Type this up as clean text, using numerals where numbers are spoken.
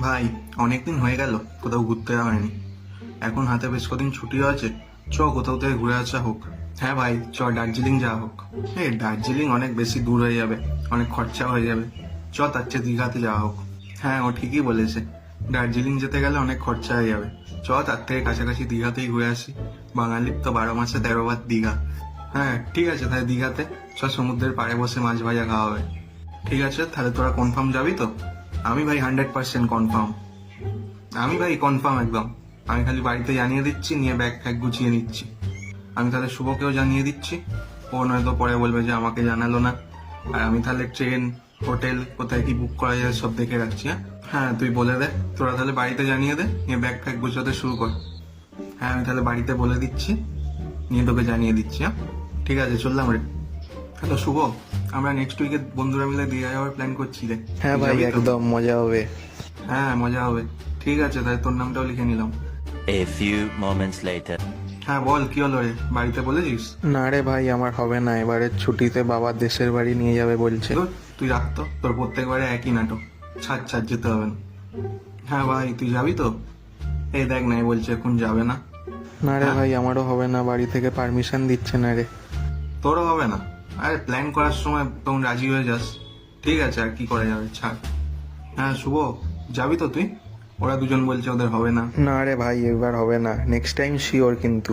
ভাই অনেকদিন হয়ে গেল কোথাও ঘুরতে যাওয়া হয়নি। এখন হাতে বেশ কদিন ছুটিও আছে, চ কোথাও থেকে ঘুরে আসা হোক। হ্যাঁ ভাই, চ দার্জিলিং যাওয়া হোক। দার্জিলিং অনেক বেশি দূর হয়ে যাবে, অনেক খরচা হয়ে যাবে। চ তার চেয়ে দীঘাতে যাওয়া হোক। হ্যাঁ, ও ঠিকই বলেছে, দার্জিলিং যেতে গেলে অনেক খরচা হয়ে যাবে। চ তার থেকে কাছাকাছি দীঘাতেই ঘুরে আসি। বাঙালির তো 12 মাসে 13 বার দীঘা। হ্যাঁ ঠিক আছে, তাহলে দীঘাতে চ, সমুদ্রের পাড়ে বসে মাছ ভাজা খাওয়া হবে। ঠিক আছে, তাহলে তোরা কনফার্ম যাবি তো? আমি ভাই 100% কনফার্ম। আমি ভাই কনফার্ম একদম। আমি খালি বাড়িতে জানিয়ে দিচ্ছি, নিয়ে ব্যাগ ফ্যাগ গুছিয়ে নিচ্ছি। আমি তাহলে শুভকেও জানিয়ে দিচ্ছি, ও নয়তো পরে বলবে যে আমাকে জানালো না। আর আমি তাহলে ট্রেন, হোটেল কোথায় কি বুক করা যায় সব দেখে রাখছি। হ্যাঁ হ্যাঁ, তুই বলে দে, তোরা তাহলে বাড়িতে জানিয়ে দে, নিয়ে ব্যাগ ফ্যাগ গুছাতে শুরু কর। হ্যাঁ আমি তাহলে বাড়িতে বলে দিচ্ছি, নিয়ে তোকে জানিয়ে দিচ্ছি। হ্যাঁ ঠিক আছে, চললাম রে। হ্যালো শুভ, আমরা নেক্সট উইকে বন্ধুরা মিলে দীঘা যাওয়ার প্ল্যান করছি রে। হ্যাঁ তুই ভাই, যাবি তো? একদম মজা হবে। হ্যাঁ মজা হবে। ঠিক আছে, তাহলে তোর নামটাও লিখে নিলাম। A few moments later. হ্যাঁ বল, কি হলো রে, বাড়িতে বলেছিস? না রে ভাই, আমার হবে না, এবারের ছুটিতে বাবা দেশের বাড়ি নিয়ে যাবে বলছে। ধুর, তুই রাখতো, তোর প্রত্যেকবারে একই নাটক। ছাড় ছাড়, যেতে হবে না। হ্যাঁ ভাই, তুই যাবি তো? এই দেখ না, বলছে এখন যাবে না। না রে হ্যাঁ। ভাই, আমারও হবে না, বাড়ি থেকে পারমিশন দিচ্ছে না রে। তোরও হবে না? আরে প্ল্যান করার সময় তখন রাজি হয়ে যাস। ঠিক আছে, আর কি করা যাবে, ছাড়। হ্যাঁ শুভ, যাবি তো তুই? ওরা দুজন বলছে ওদের হবে না। না রে ভাই, এবার হবে না, নেক্সট টাইম শিওর কিন্তু।